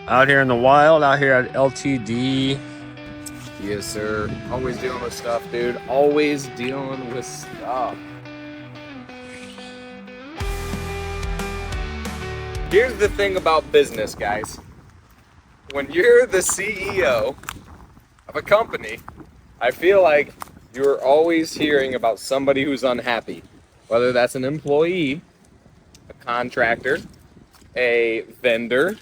Out here in the wild, out here at LTD. Yes, sir. Always dealing with stuff, dude. Always dealing with stuff. Here's the thing about business, guys. When you're the CEO of a company, I feel like you're always hearing about somebody who's unhappy. Whether that's an employee, a contractor, a vendor,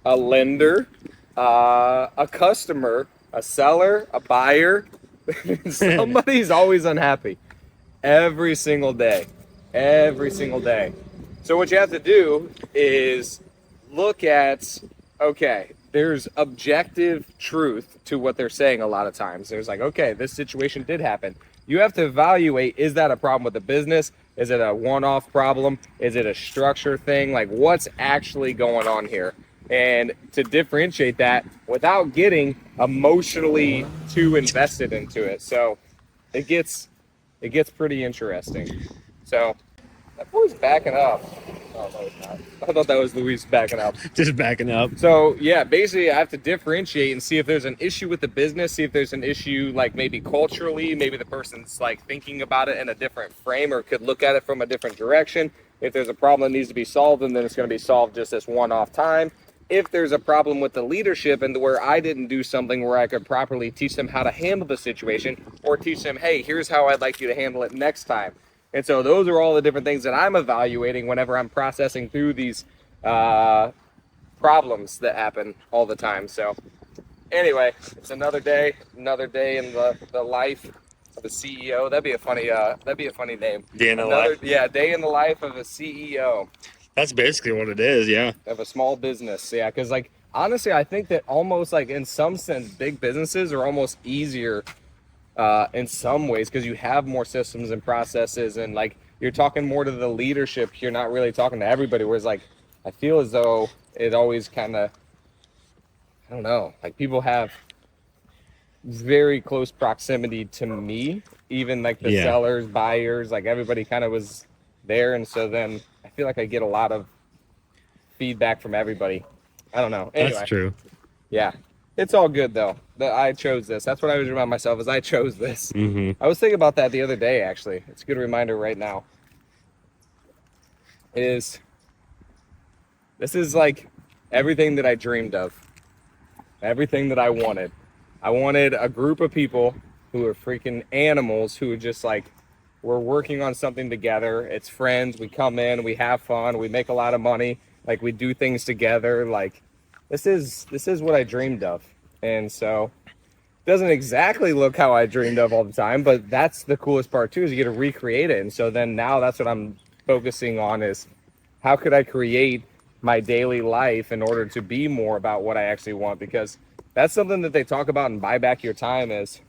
a lender, a customer, a seller, a buyer. Somebody's always unhappy every single day. Every single day. So what you have to do is look at, okay, there's objective truth to what they're saying a lot of times. There's like, okay, this situation did happen. You have to evaluate, is that a problem with the business? Is it a one-off problem? Is it a structure thing? Like, what's actually going on here? And to differentiate that without getting emotionally too invested into it. So it gets pretty interesting. So that boy's backing up. Oh, no, he's not. I thought that was Luis backing up. Just backing up. So yeah, basically I have to differentiate and see if there's an issue with the business, see if there's an issue like maybe culturally, maybe the person's like thinking about it in a different frame or could look at it from a different direction. If there's a problem that needs to be solved, and then it's going to be solved just this one-off time. If there's a problem with the leadership and where I didn't do something where I could properly teach them how to handle the situation, or teach them, hey, here's how I'd like you to handle it next time. And so those are all the different things that I'm evaluating whenever I'm processing through these problems that happen all the time. So anyway, it's another day in the life of a CEO. That'd be a funny name. Day in the life. Yeah, day in the life of a CEO That's basically what it is, yeah. of a small business. Yeah, because like honestly, I think that almost like in some sense, big businesses are almost easier in some ways because you have more systems and processes, and like you're talking more to the leadership. You're not really talking to everybody. Whereas like I feel as though it always kind of, I don't know, like people have very close proximity to me, even like the sellers, buyers, like everybody kind of was there. And so then I feel like I get a lot of feedback from everybody. I don't know. Anyway, That's true. yeah, it's all good though. I chose this. That's what I was remind myself is I chose this. Mm-hmm. I was thinking about that the other day, actually. It's a good reminder right now. This is like everything that I dreamed of, everything that I wanted. I wanted a group of people who are freaking animals who are just like, we're working on something together. It's friends. We come in, we have fun, we make a lot of money. Like we do things together. Like this is what I dreamed of. And so it doesn't exactly look how I dreamed of all the time, but that's the coolest part too, is you get to recreate it. And so then now that's what I'm focusing on is how could I create my daily life in order to be more about what I actually want? Because that's something that they talk about in Buy Back Your Time is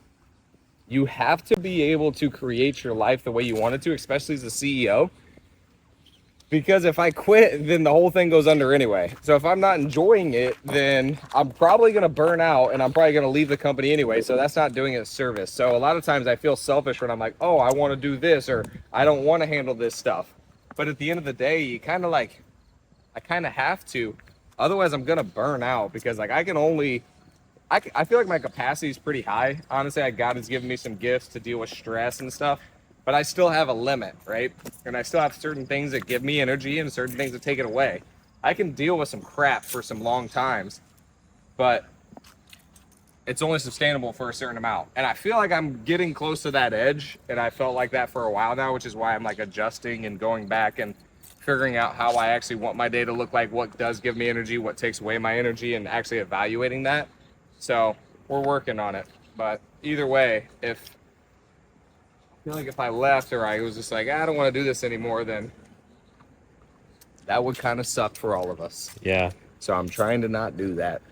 you have to be able to create your life the way you want it to, especially as a CEO. Because if I quit, then the whole thing goes under anyway. So if I'm not enjoying it, then I'm probably going to burn out and I'm probably going to leave the company anyway. So that's not doing it a service. So a lot of times I feel selfish when I'm like, oh, I want to do this or I don't want to handle this stuff. But at the end of the day, you kind of like, I kind of have to. Otherwise, I'm going to burn out because like I feel like my capacity is pretty high. Honestly, God has given me some gifts to deal with stress and stuff. But I still have a limit, right? And I still have certain things that give me energy and certain things that take it away. I can deal with some crap for some long times, but it's only sustainable for a certain amount. And I feel like I'm getting close to that edge, and I felt like that for a while now, which is why I'm like adjusting and going back and figuring out how I actually want my day to look like, what does give me energy, what takes away my energy, and actually evaluating that. So we're working on it. But either way, I feel like if I left or I was just like, I don't want to do this anymore, then that would kind of suck for all of us. Yeah. So I'm trying to not do that.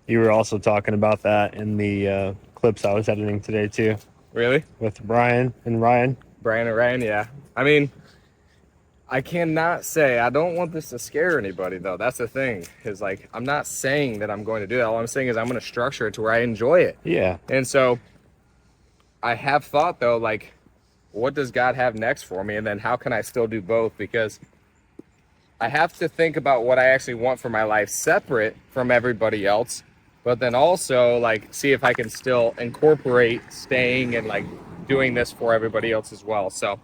You were also talking about that in the clips I was editing today too. Really? With Brian and Ryan. Brian and Ryan, yeah. I mean, I cannot say, I don't want this to scare anybody though. That's the thing is like, I'm not saying that I'm going to do that. All I'm saying is I'm going to structure it to where I enjoy it. Yeah. And so I have thought though, like, what does God have next for me? And then how can I still do both? Because I have to think about what I actually want for my life separate from everybody else, but then also like see if I can still incorporate staying and like doing this for everybody else as well. So,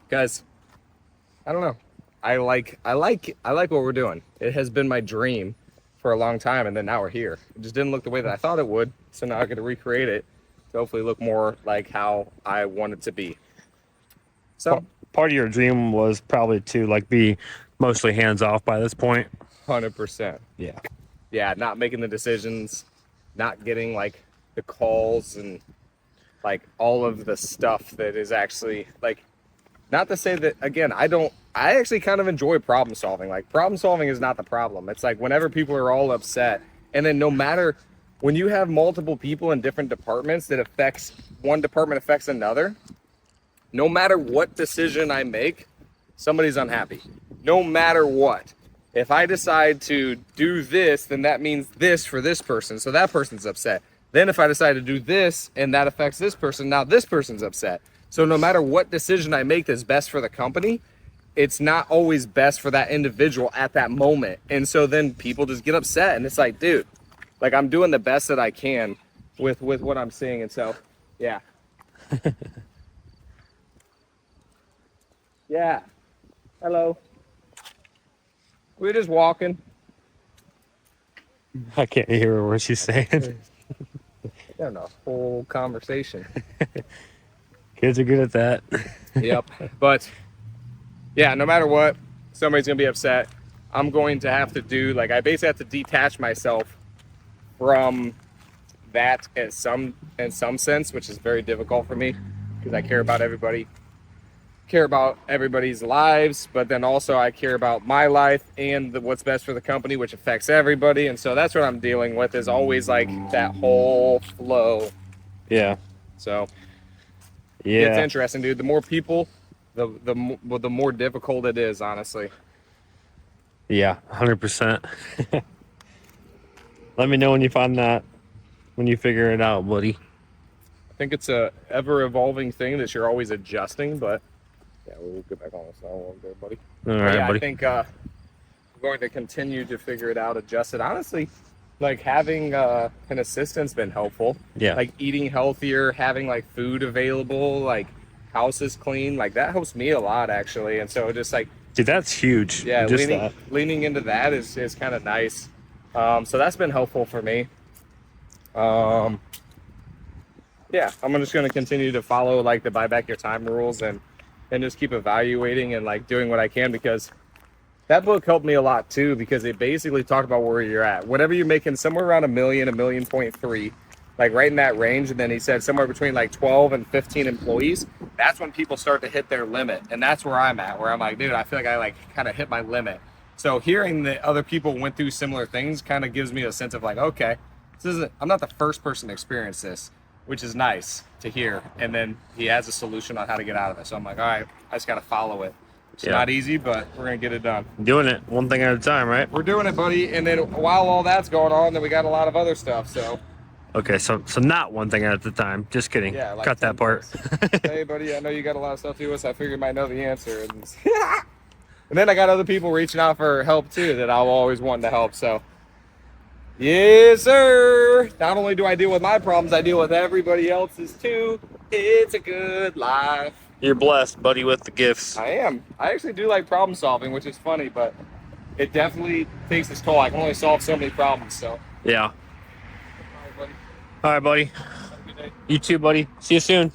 guys, I don't know. I like what we're doing. It has been my dream for a long time, and then now we're here. It just didn't look the way that I thought it would, so now I get to recreate it to hopefully look more like how I want it to be. So, Part of your dream was probably to like be mostly hands off by this point. 100%. Yeah. Yeah, not making the decisions, not getting like the calls and like all of the stuff that is actually like, not to say that again, I actually kind of enjoy problem solving. Like problem solving is not the problem. It's like whenever people are all upset, and then no matter when you have multiple people in different departments that affects one department affects another, no matter what decision I make, somebody's unhappy. No matter what. If I decide to do this, then that means this for this person. So that person's upset. Then if I decide to do this and that affects this person, now this person's upset. So no matter what decision I make that's best for the company, it's not always best for that individual at that moment. And so then people just get upset. And it's like, dude, like I'm doing the best that I can with what I'm seeing. And so, yeah. Yeah. Hello. We're just walking. I can't hear what she's saying. Having a whole conversation. Kids are good at that. Yep. But yeah, no matter what, somebody's gonna be upset. I'm going to have to do like I basically have to detach myself from that in some sense, which is very difficult for me because I care about everybody's lives, but then also I care about my life and what's best for the company, which affects everybody. And so that's what I'm dealing with is always like that whole flow. Yeah. So Yeah. it's interesting, dude. The more people, the more difficult it is, honestly. Yeah, 100%. Let me know when you find that, when you figure it out, buddy. I think it's a ever evolving thing that you're always adjusting, but yeah, we'll get back on this now, there, buddy. All right, Yeah, buddy. I think I'm going to continue to figure it out, adjust it. Honestly, like having an assistant's been helpful. Yeah. Like eating healthier, having like food available, like houses clean, like that helps me a lot actually. And so just like Dude, that's huge. yeah, Just that. leaning into that is kind of nice. So that's been helpful for me. Yeah, I'm just going to continue to follow like the buy back your time rules and just keep evaluating and like doing what I can because that book helped me a lot too because it basically talked about where you're at. Whatever you're making, somewhere around $1 million, $1.3 million, like right in that range. And then he said somewhere between like 12 and 15 employees. That's when people start to hit their limit. And that's where I'm at, where I'm like, dude, I feel like I like kind of hit my limit. So hearing that other people went through similar things kind of gives me a sense of like, okay, I'm not the first person to experience this, which is nice to hear. And then he has a solution on how to get out of it. So I'm like, all right, I just got to follow it. It's not easy, but we're going to get it done. Doing it one thing at a time, right? We're doing it, buddy. And then while all that's going on, then we got a lot of other stuff. So Okay, so not one thing at a time. Just kidding. yeah, like Cut that part. hey, buddy, I know you got a lot of stuff to do, so I figured you might know the answer. And then I got other people reaching out for help too that I'll always want to help. So yes, sir. Not only do I deal with my problems, I deal with everybody else's too. It's a good life. You're blessed, buddy, with the gifts. I am. I actually do like problem solving, which is funny, but it definitely takes its toll. I can only solve so many problems. So Yeah. all right, buddy. All right, buddy. Have a good day. You too, buddy. See you soon.